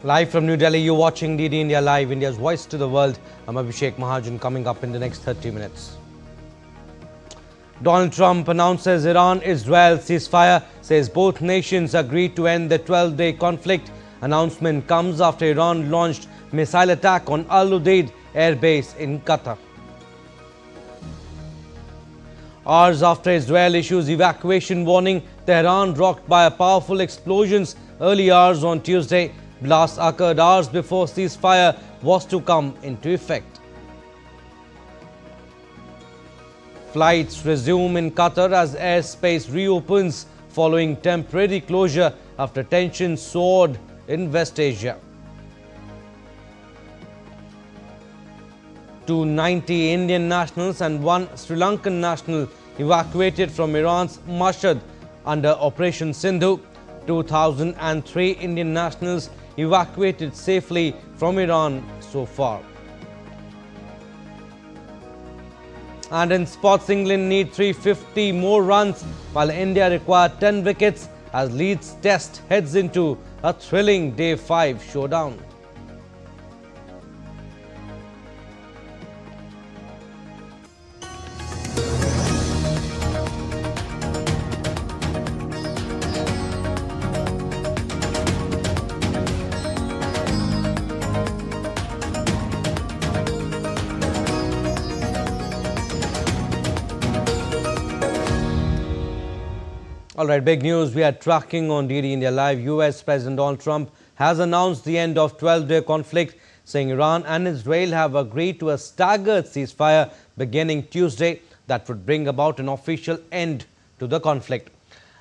Live from New Delhi, you're watching DD India Live, India's voice to the world. I'm Abhishek Mahajan. Coming up in the next 30 minutes. Donald Trump announces Iran-Israel ceasefire, says both nations agreed to end the 12-day conflict. Announcement comes after Iran launched missile attack on Udeid Airbase in Qatar. Hours after Israel issues evacuation warning, Tehran rocked by powerful explosions early hours on Tuesday. Blasts occurred hours before ceasefire was to come into effect. Flights resume in Qatar as airspace reopens following temporary closure after tensions soared in West Asia. 290 Indian nationals and one Sri Lankan national evacuated from Iran's Mashhad under Operation Sindhu. 2003 Indian nationals evacuated safely from Iran so far. And in sports, England need 350 more runs while India require 10 wickets as Leeds test heads into a thrilling Day 5 showdown. Alright, big news we are tracking on DD India Live. US President Donald Trump has announced the end of 12-day conflict, saying Iran and Israel have agreed to a staggered ceasefire beginning Tuesday that would bring about an official end to the conflict.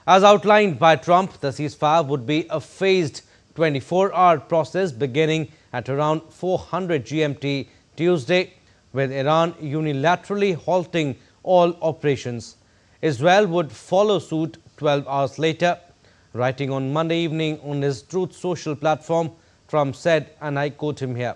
As outlined by Trump, the ceasefire would be a phased 24-hour process beginning at around 400 GMT Tuesday, with Iran unilaterally halting all operations. Israel would follow suit 12 hours later. Writing on Monday evening on his Truth Social platform, Trump said, and I quote him here,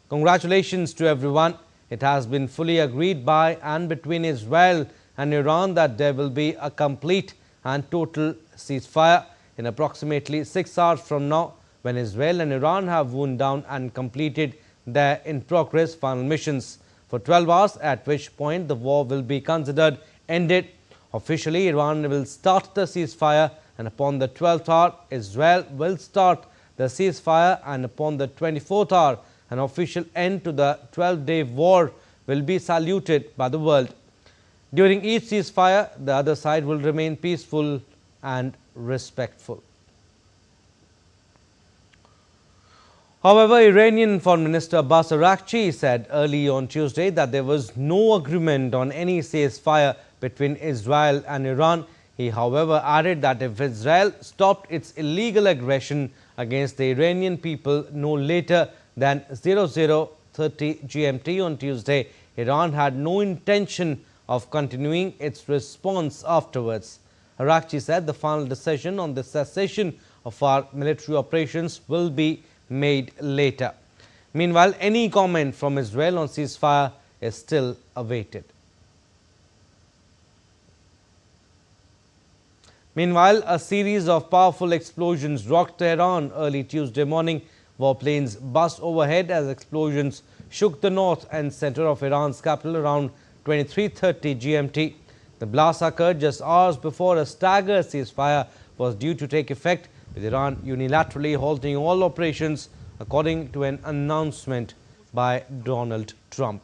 "Congratulations to everyone. It has been fully agreed by and between Israel and Iran that there will be a complete and total ceasefire in approximately 6 hours from now, when Israel and Iran have wound down and completed their in-progress final missions for 12 hours, at which point the war will be considered ended. Officially, Iran will start the ceasefire, and upon the 12th hour, Israel will start the ceasefire, and upon the 24th hour, an official end to the 12-day war will be saluted by the world. During each ceasefire, the other side will remain peaceful and respectful." However, Iranian Foreign Minister Abbas Araghchi said early on Tuesday that there was no agreement on any ceasefire between Israel and Iran. He, however, added that if Israel stopped its illegal aggression against the Iranian people no later than 00:30 GMT on Tuesday, Iran had no intention of continuing its response afterwards. Araghchi said the final decision on the cessation of our military operations will be made later. Meanwhile, any comment from Israel on ceasefire is still awaited. Meanwhile, a series of powerful explosions rocked Tehran early Tuesday morning. Warplanes buzzed overhead as explosions shook the north and center of Iran's capital around 23:30 GMT. The blast occurred just hours before a staggered ceasefire was due to take effect, with Iran unilaterally halting all operations, according to an announcement by Donald Trump.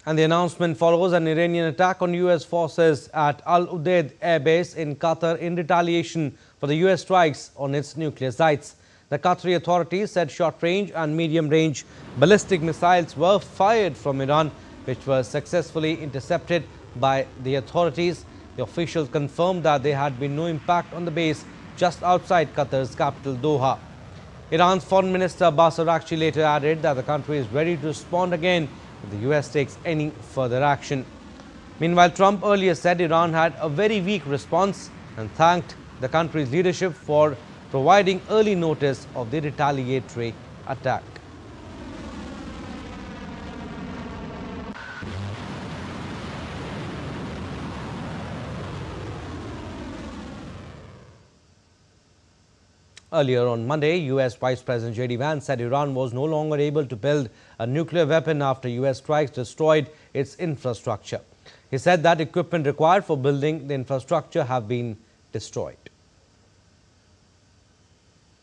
And the announcement follows an Iranian attack on US forces at Al-Udeid Airbase in Qatar in retaliation for the US strikes on its nuclear sites. The Qatari authorities said short-range and medium-range ballistic missiles were fired from Iran, which were successfully intercepted by the authorities. The officials confirmed that there had been no impact on the base just outside Qatar's capital, Doha. Iran's Foreign Minister Abbas Araghchi later added that the country is ready to respond again if the US takes any further action. Meanwhile, Trump earlier said Iran had a very weak response and thanked the country's leadership for providing early notice of the retaliatory attack. Earlier on Monday, U.S. Vice President J.D. Vance said Iran was no longer able to build a nuclear weapon after U.S. strikes destroyed its infrastructure. He said that equipment required for building the infrastructure have been destroyed.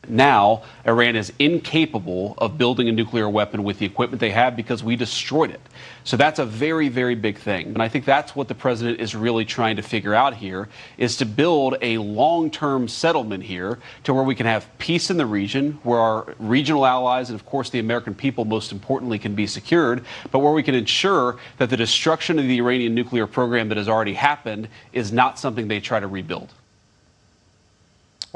Now, Iran is incapable of building a nuclear weapon with the equipment they have because we destroyed it. So that's a very, very big thing. And I think that's what the president is really trying to figure out here, is to build a long-term settlement here to where we can have peace in the region, where our regional allies and, of course, the American people, most importantly, can be secured, but where we can ensure that the destruction of the Iranian nuclear program that has already happened is not something they try to rebuild.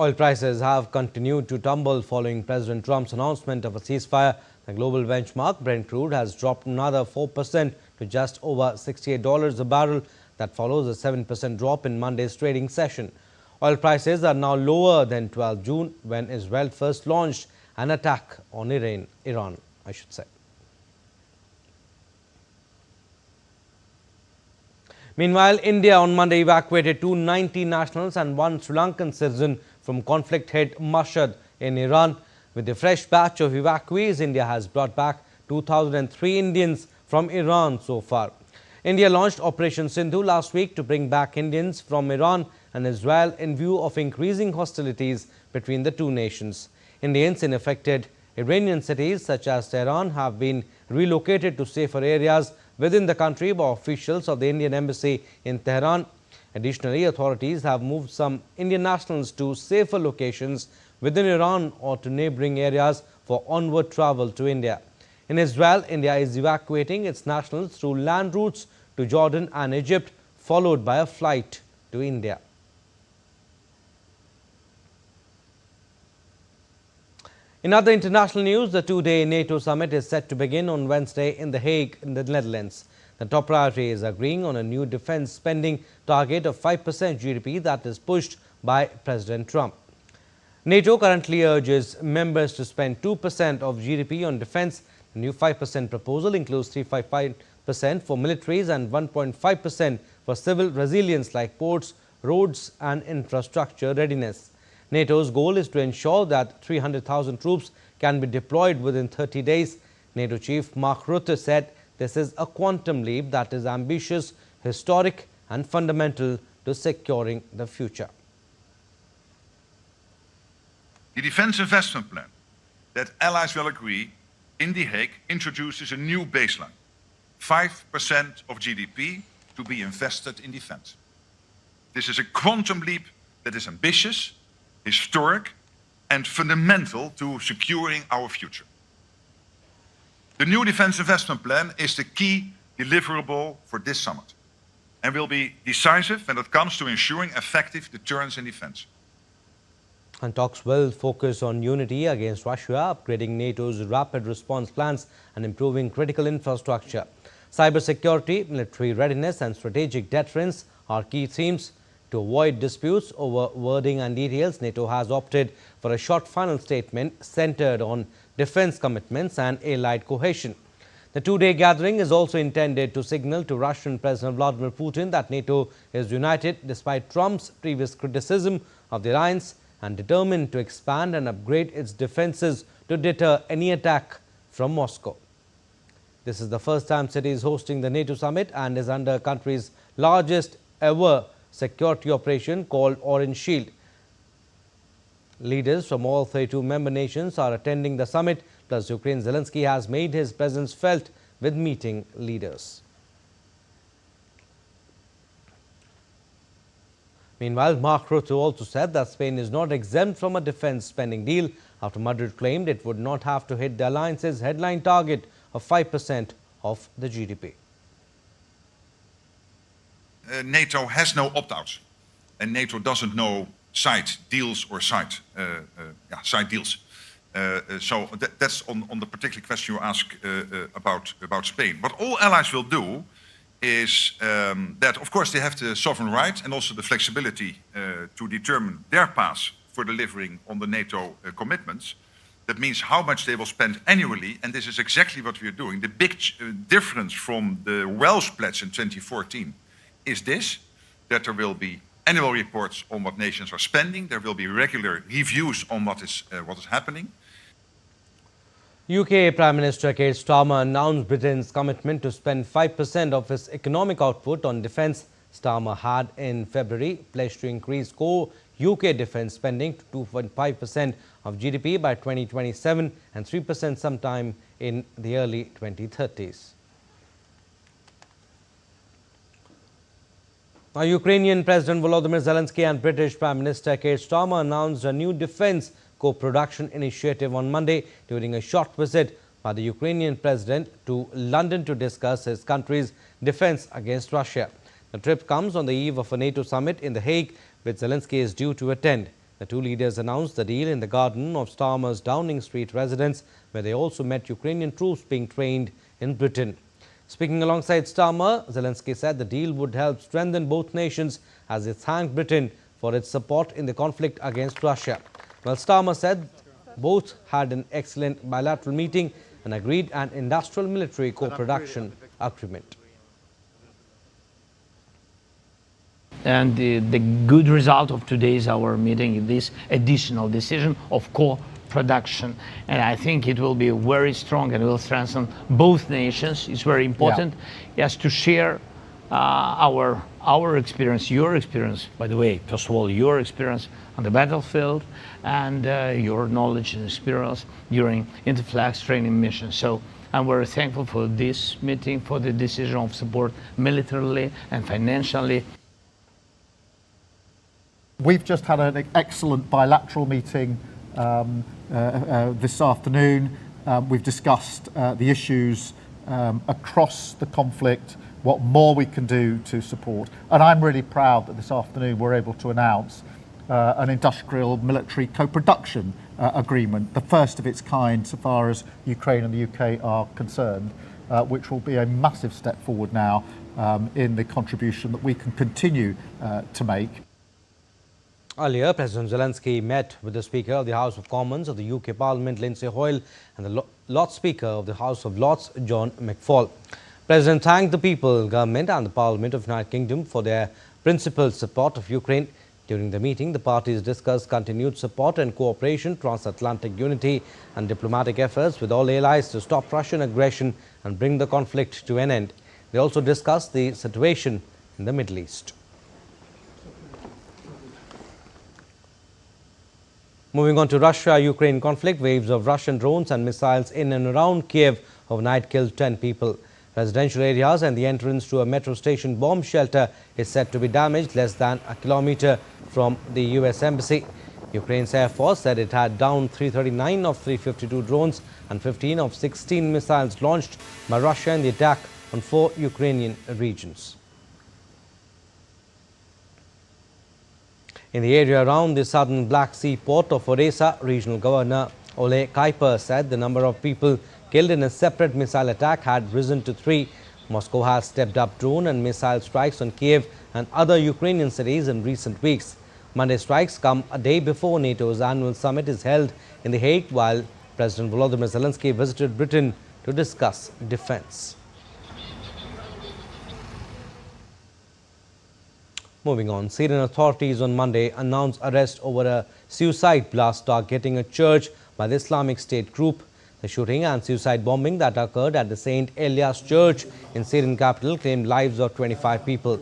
Oil prices have continued to tumble following President Trump's announcement of a ceasefire. The global benchmark, Brent crude, has dropped another 4% to just over $68 a barrel. That follows a 7% drop in Monday's trading session. Oil prices are now lower than 12 June, when Israel first launched an attack on Iran. Meanwhile, India on Monday evacuated 290 nationals and one Sri Lankan citizen from conflict-hit Mashhad in Iran. With a fresh batch of evacuees, India has brought back 2,003 Indians from Iran so far. India launched Operation Sindhu last week to bring back Indians from Iran and Israel in view of increasing hostilities between the two nations. Indians in affected Iranian cities such as Tehran have been relocated to safer areas within the country by officials of the Indian Embassy in Tehran. Additionally, authorities have moved some Indian nationals to safer locations within Iran or to neighboring areas for onward travel to India. In Israel, India is evacuating its nationals through land routes to Jordan and Egypt, followed by a flight to India. In other international news, the two-day NATO summit is set to begin on Wednesday in The Hague in the Netherlands. The top priority is agreeing on a new defense spending target of 5% GDP that is pushed by President Trump. NATO currently urges members to spend 2% of GDP on defense. The new 5% proposal includes 3.5% for militaries and 1.5% for civil resilience like ports, roads and infrastructure readiness. NATO's goal is to ensure that 300,000 troops can be deployed within 30 days. NATO chief Mark Rutte said this is a quantum leap that is ambitious, historic and fundamental to securing the future. The defense investment plan that allies will agree in The Hague introduces a new baseline, 5% of GDP to be invested in defense. This is a quantum leap that is ambitious, historic and fundamental to securing our future. The new defense investment plan is the key deliverable for this summit and will be decisive when it comes to ensuring effective deterrence in defense. And talks will focus on unity against Russia, upgrading NATO's rapid response plans and improving critical infrastructure. Cybersecurity, military readiness and strategic deterrence are key themes. To avoid disputes over wording and details, NATO has opted for a short final statement centered on defense commitments and allied cohesion. The two-day gathering is also intended to signal to Russian President Vladimir Putin that NATO is united despite Trump's previous criticism of the alliance and determined to expand and upgrade its defenses to deter any attack from Moscow. This is the first time City is hosting the NATO summit and is under the country's largest ever security operation called Orange Shield. Leaders from all 32 member nations are attending the summit, plus Ukraine's Zelensky has made his presence felt with meeting leaders. Meanwhile, Mark Rutte also said that Spain is not exempt from a defense spending deal after Madrid claimed it would not have to hit the alliance's headline target of 5% of the GDP. NATO has no opt-outs, and NATO doesn't know side deals or side deals. So that's on the particular question you ask about Spain. What all allies will do is that, of course, they have the sovereign right and also the flexibility to determine their path for delivering on the NATO commitments. That means how much they will spend annually, and this is exactly what we are doing. The big difference from the Welsh pledge in 2014 is this, that there will be annual reports on what nations are spending. There will be regular reviews on what is happening. UK Prime Minister Keir Starmer announced Britain's commitment to spend 5% of its economic output on defence. Starmer had in February pledged to increase core UK defence spending to 2.5% of GDP by 2027 and 3% sometime in the early 2030s. Now, Ukrainian President Volodymyr Zelensky and British Prime Minister Keir Starmer announced a new defence co-production initiative on Monday during a short visit by the Ukrainian president to London to discuss his country's defence against Russia. The trip comes on the eve of a NATO summit in The Hague, which Zelensky is due to attend. The two leaders announced the deal in the garden of Starmer's Downing Street residence, where they also met Ukrainian troops being trained in Britain. Speaking alongside Starmer, Zelensky said the deal would help strengthen both nations as he thanked Britain for its support in the conflict against Russia. Well, Starmer said both had an excellent bilateral meeting and agreed an industrial military co-production agreement. And the good result of today's our meeting is this additional decision of co-production. And I think it will be very strong and will strengthen both nations. It's very important, yes, to share our experience, your experience, by the way, first of all, your experience on the battlefield and your knowledge and experience during interflex training missions. So I'm very thankful for this meeting, for the decision of support militarily and financially. We've just had an excellent bilateral meeting this afternoon. We've discussed the issues across the conflict, what more we can do to support. And I'm really proud that this afternoon we're able to announce an industrial military co-production agreement, the first of its kind so far as Ukraine and the UK are concerned, which will be a massive step forward now in the contribution that we can continue to make. Earlier, President Zelensky met with the Speaker of the House of Commons of the UK Parliament, Lindsay Hoyle, and the Lords Speaker of the House of Lords, John McFall. President thanked the people, government and the Parliament of the United Kingdom for their principled support of Ukraine. During the meeting, the parties discussed continued support and cooperation, transatlantic unity and diplomatic efforts with all allies to stop Russian aggression and bring the conflict to an end. They also discussed the situation in the Middle East. Moving on to Russia-Ukraine conflict, waves of Russian drones and missiles in and around Kiev overnight killed 10 people. Residential areas and the entrance to a metro station bomb shelter is said to be damaged less than a kilometer from the US Embassy. Ukraine's Air Force said it had downed 339 of 352 drones and 15 of 16 missiles launched by Russia in the attack on 4 Ukrainian regions. In the area around the southern Black Sea port of Odessa, Regional Governor Ole Kuiper said the number of people killed in a separate missile attack had risen to 3. Moscow has stepped up drone and missile strikes on Kiev and other Ukrainian cities in recent weeks. Monday's strikes come a day before NATO's annual summit is held in The Hague, while President Volodymyr Zelensky visited Britain to discuss defence. Moving on, Syrian authorities on Monday announced arrest over a suicide blast targeting a church by the Islamic State group. The shooting and suicide bombing that occurred at the St. Elias Church in Syrian capital claimed lives of 25 people.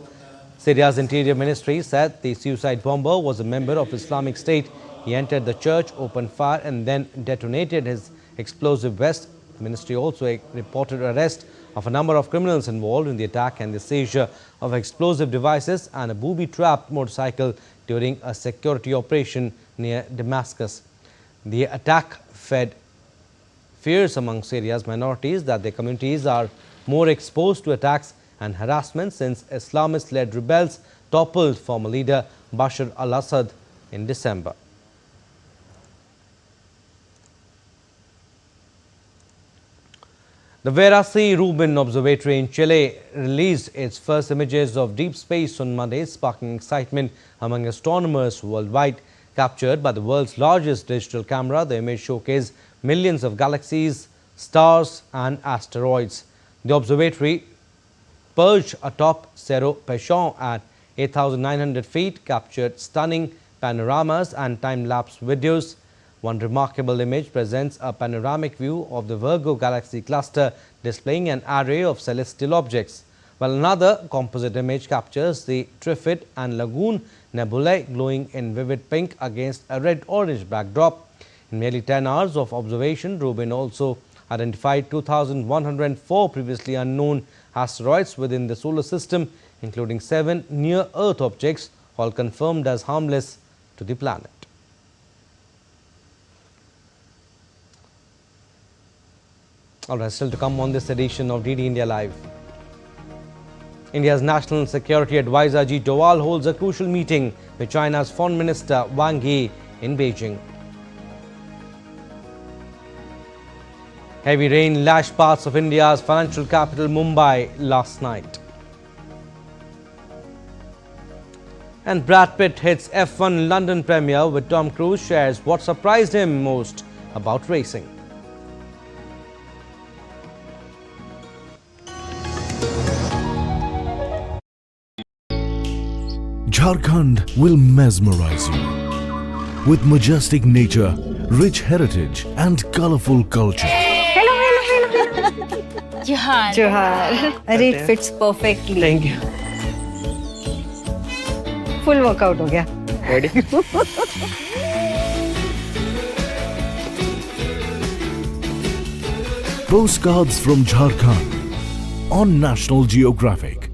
Syria's Interior Ministry said the suicide bomber was a member of Islamic State. He entered the church, opened fire and then detonated his explosive vest. The ministry also reported arrest of a number of criminals involved in the attack and the seizure of explosive devices and a booby-trapped motorcycle during a security operation near Damascus. The attack fed fears among Syria's minorities that their communities are more exposed to attacks and harassment since Islamist-led rebels toppled former leader Bashar al-Assad in December. The Vera C. Rubin Observatory in Chile released its first images of deep space on Monday, sparking excitement among astronomers worldwide. Captured by the world's largest digital camera, the image showcased millions of galaxies, stars and asteroids. The observatory perched atop Cerro Pechon at 8,900 feet, captured stunning panoramas and time-lapse videos. One remarkable image presents a panoramic view of the Virgo galaxy cluster displaying an array of celestial objects, while another composite image captures the Trifid and Lagoon nebulae glowing in vivid pink against a red-orange backdrop. In nearly 10 hours of observation, Rubin also identified 2,104 previously unknown asteroids within the solar system, including 7 near-Earth objects, all confirmed as harmless to the planet. All right, still to come on this edition of DD India Live. India's National Security Advisor Ajit Doval holds a crucial meeting with China's Foreign Minister Wang Yi in Beijing. Heavy rain lashed parts of India's financial capital Mumbai last night. And Brad Pitt hits F1 London premiere with Tom Cruise shares what surprised him most about racing. Jharkhand will mesmerize you with majestic nature, rich heritage and colorful culture. Johar. Johar. It fits perfectly. Thank you. Full workout हो गया. Ready? Postcards from Jharkhand on National Geographic.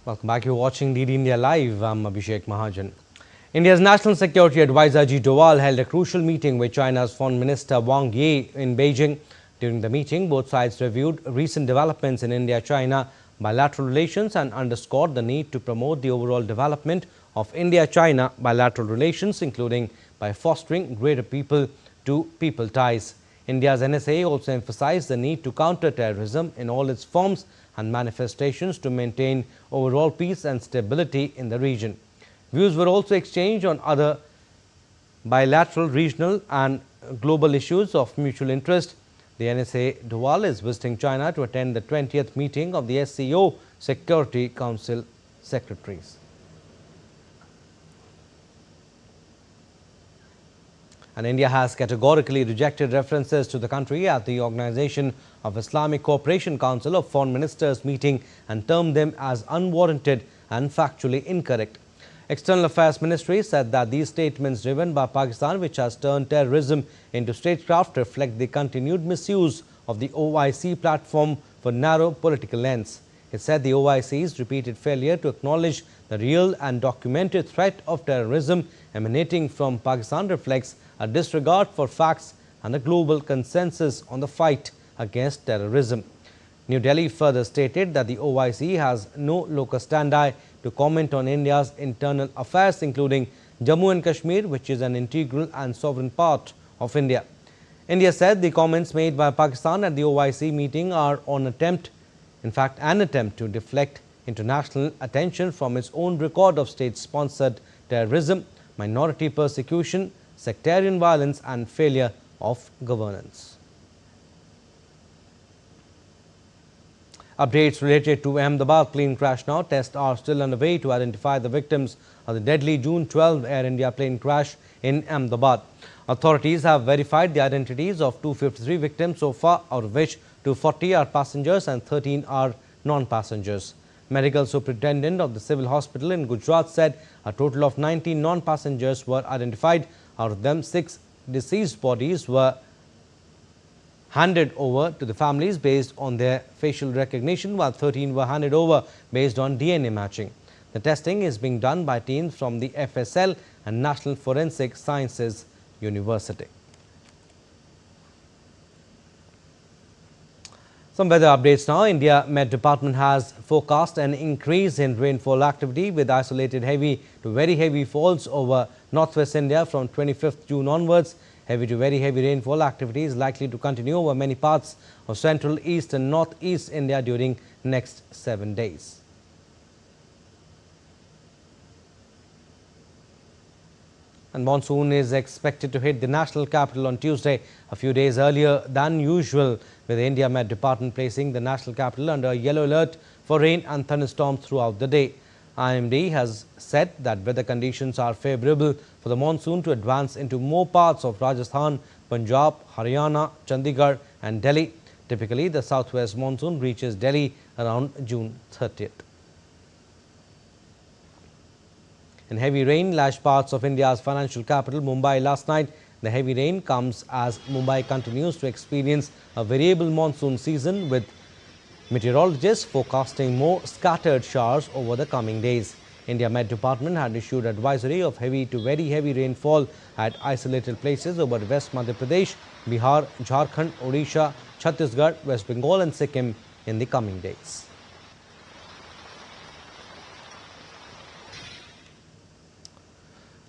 Welcome back. You're watching DD India Live. I'm Abhishek Mahajan. India's National Security Advisor Ajit Doval held a crucial meeting with China's Foreign Minister Wang Yi in Beijing. During the meeting, both sides reviewed recent developments in India-China bilateral relations and underscored the need to promote the overall development of India-China bilateral relations, including by fostering greater people-to-people ties. India's NSA also emphasized the need to counter terrorism in all its forms and manifestations to maintain overall peace and stability in the region. Views were also exchanged on other bilateral, regional and global issues of mutual interest. The NSA Doval is visiting China to attend the 20th meeting of the SCO Security Council Secretaries. And India has categorically rejected references to the country at the Organization of Islamic Cooperation Council of Foreign Ministers meeting and termed them as unwarranted and factually incorrect. External Affairs Ministry said that these statements driven by Pakistan, which has turned terrorism into statecraft, reflect the continued misuse of the OIC platform for narrow political ends. It said the OIC's repeated failure to acknowledge the real and documented threat of terrorism emanating from Pakistan reflects a disregard for facts and a global consensus on the fight against terrorism. New Delhi further stated that the OIC has no locus standi to comment on India's internal affairs, including Jammu and Kashmir, which is an integral and sovereign part of India. India said the comments made by Pakistan at the OIC meeting are an attempt to deflect international attention from its own record of state-sponsored terrorism, minority persecution, sectarian violence and failure of governance. Updates related to Ahmedabad plane crash now. Tests are still underway to identify the victims of the deadly June 12 Air India plane crash in Ahmedabad. Authorities have verified the identities of 253 victims so far, out of which 240 are passengers and 13 are non-passengers. Medical superintendent of the civil hospital in Gujarat said a total of 19 non-passengers were identified. Out of them, 6 deceased bodies were handed over to the families based on their facial recognition, while 13 were handed over based on DNA matching. The testing is being done by teams from the FSL and National Forensic Sciences University. Some weather updates now. India Met Department has forecast an increase in rainfall activity with isolated heavy to very heavy falls over northwest India from 25th June onwards. Heavy to very heavy rainfall activity is likely to continue over many parts of central, east and northeast India during next 7 days. And monsoon is expected to hit the national capital on Tuesday, a few days earlier than usual, with the India Met Department placing the national capital under a yellow alert for rain and thunderstorms throughout the day. IMD has said that weather conditions are favourable for the monsoon to advance into more parts of Rajasthan, Punjab, Haryana, Chandigarh and Delhi. Typically, the southwest monsoon reaches Delhi around June 30th. In heavy rain lashed parts of India's financial capital, Mumbai last night. The heavy rain comes as Mumbai continues to experience a variable monsoon season, with meteorologists forecasting more scattered showers over the coming days. India Met Department had issued advisory of heavy to very heavy rainfall at isolated places over West Madhya Pradesh, Bihar, Jharkhand, Odisha, Chhattisgarh, West Bengal and Sikkim in the coming days.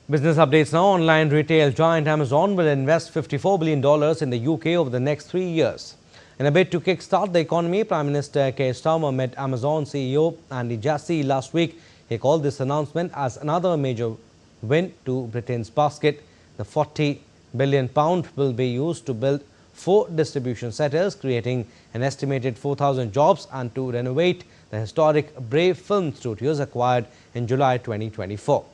Business updates now. Online retail giant Amazon will invest $54 billion in the UK over the next 3 years. In a bid to kickstart the economy, Prime Minister Keir Starmer met Amazon CEO Andy Jassy last week. He called this announcement as another major win to Britain's basket. The £40 billion will be used to build 4 distribution centres, creating an estimated 4,000 jobs, and to renovate the historic Brave Film Studios acquired in July 2024.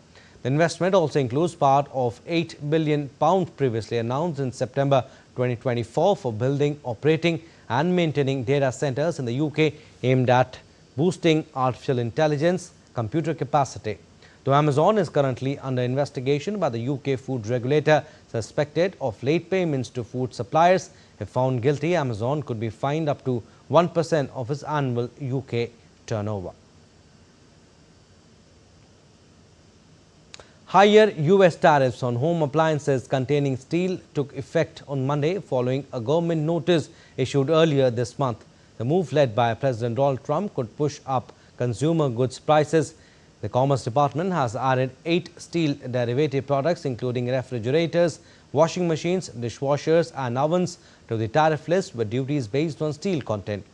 The investment also includes part of £8 billion previously announced in September 2024 for building, operating and maintaining data centres in the UK aimed at boosting artificial intelligence computer capacity. Though Amazon is currently under investigation by the UK food regulator, suspected of late payments to food suppliers, if found guilty, Amazon could be fined up to 1% of its annual UK turnover. Higher US tariffs on home appliances containing steel took effect on Monday following a government notice issued earlier this month. The move, led by President Donald Trump, could push up consumer goods prices. The Commerce Department has added 8 steel derivative products, including refrigerators, washing machines, dishwashers and ovens, to the tariff list with duties based on steel content.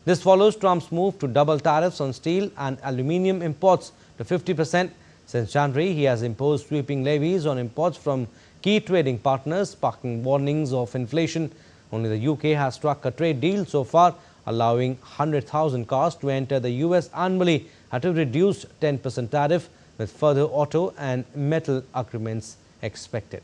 This follows Trump's move to double tariffs on steel and aluminium imports to 50%. Since January, he has imposed sweeping levies on imports from key trading partners, sparking warnings of inflation. Only the UK has struck a trade deal so far, allowing 100,000 cars to enter the US annually at a reduced 10% tariff, with further auto and metal agreements expected.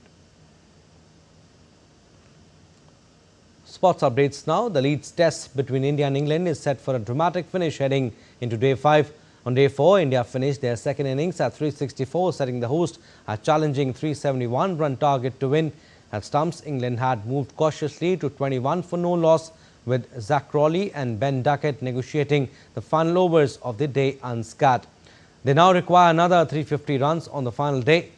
Sports updates now. The Leeds test between India and England is set for a dramatic finish heading into Day 5. On Day 4, India finished their second innings at 364, setting the host a challenging 371-run target to win. At stumps, England had moved cautiously to 21 for no loss, with Zach Crawley and Ben Duckett negotiating the final overs of the day unscathed. They now require another 350 runs on the final day.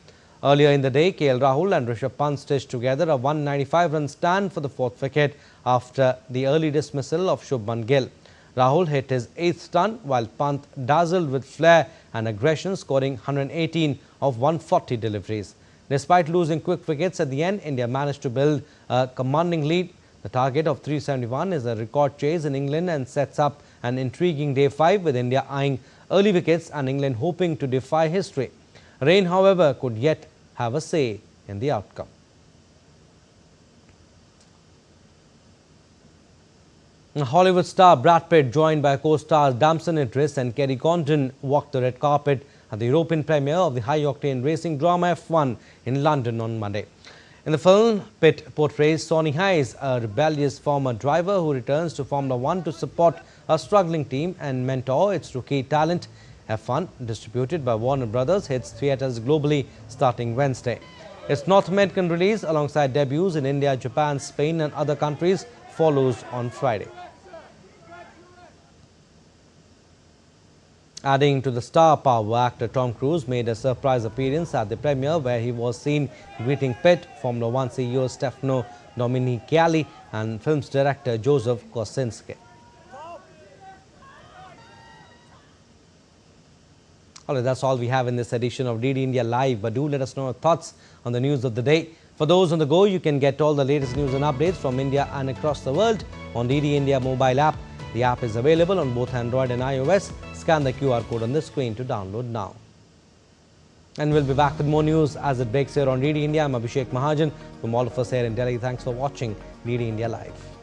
Earlier in the day, KL Rahul and Rishabh Pant stitched together a 195-run stand for the 4th wicket after the early dismissal of Shubman Gill. Rahul hit his 8th stunt, while Pant dazzled with flair and aggression, scoring 118 of 140 deliveries. Despite losing quick wickets at the end, India managed to build a commanding lead. The target of 371 is a record chase in England and sets up an intriguing Day 5, with India eyeing early wickets and England hoping to defy history. Rain, however, could yet have a say in the outcome. Hollywood star Brad Pitt, joined by co-stars Damson Idris and Kerry Condon, walked the red carpet at the European premiere of the high-octane racing drama F1 in London on Monday. In the film, Pitt portrays Sonny Hayes, a rebellious former driver who returns to Formula 1 to support a struggling team and mentor its rookie talent. F1, distributed by Warner Brothers, hits theatres globally starting Wednesday. Its North American release, alongside debuts in India, Japan, Spain and other countries, follows on Friday. Adding to the star power, actor Tom Cruise made a surprise appearance at the premiere, where he was seen greeting Pitt, Formula 1 CEO Stefano Domenicali and film's director Joseph Kosinski. Alright, that's all we have in this edition of DD India Live, but do let us know your thoughts on the news of the day. For those on the go, you can get all the latest news and updates from India and across the world on DD India mobile app. The app is available on both Android and iOS. Scan the QR code on the screen to download now. And we'll be back with more news as it breaks here on DD India. I'm Abhishek Mahajan. From all of us here in Delhi, thanks for watching DD India Live.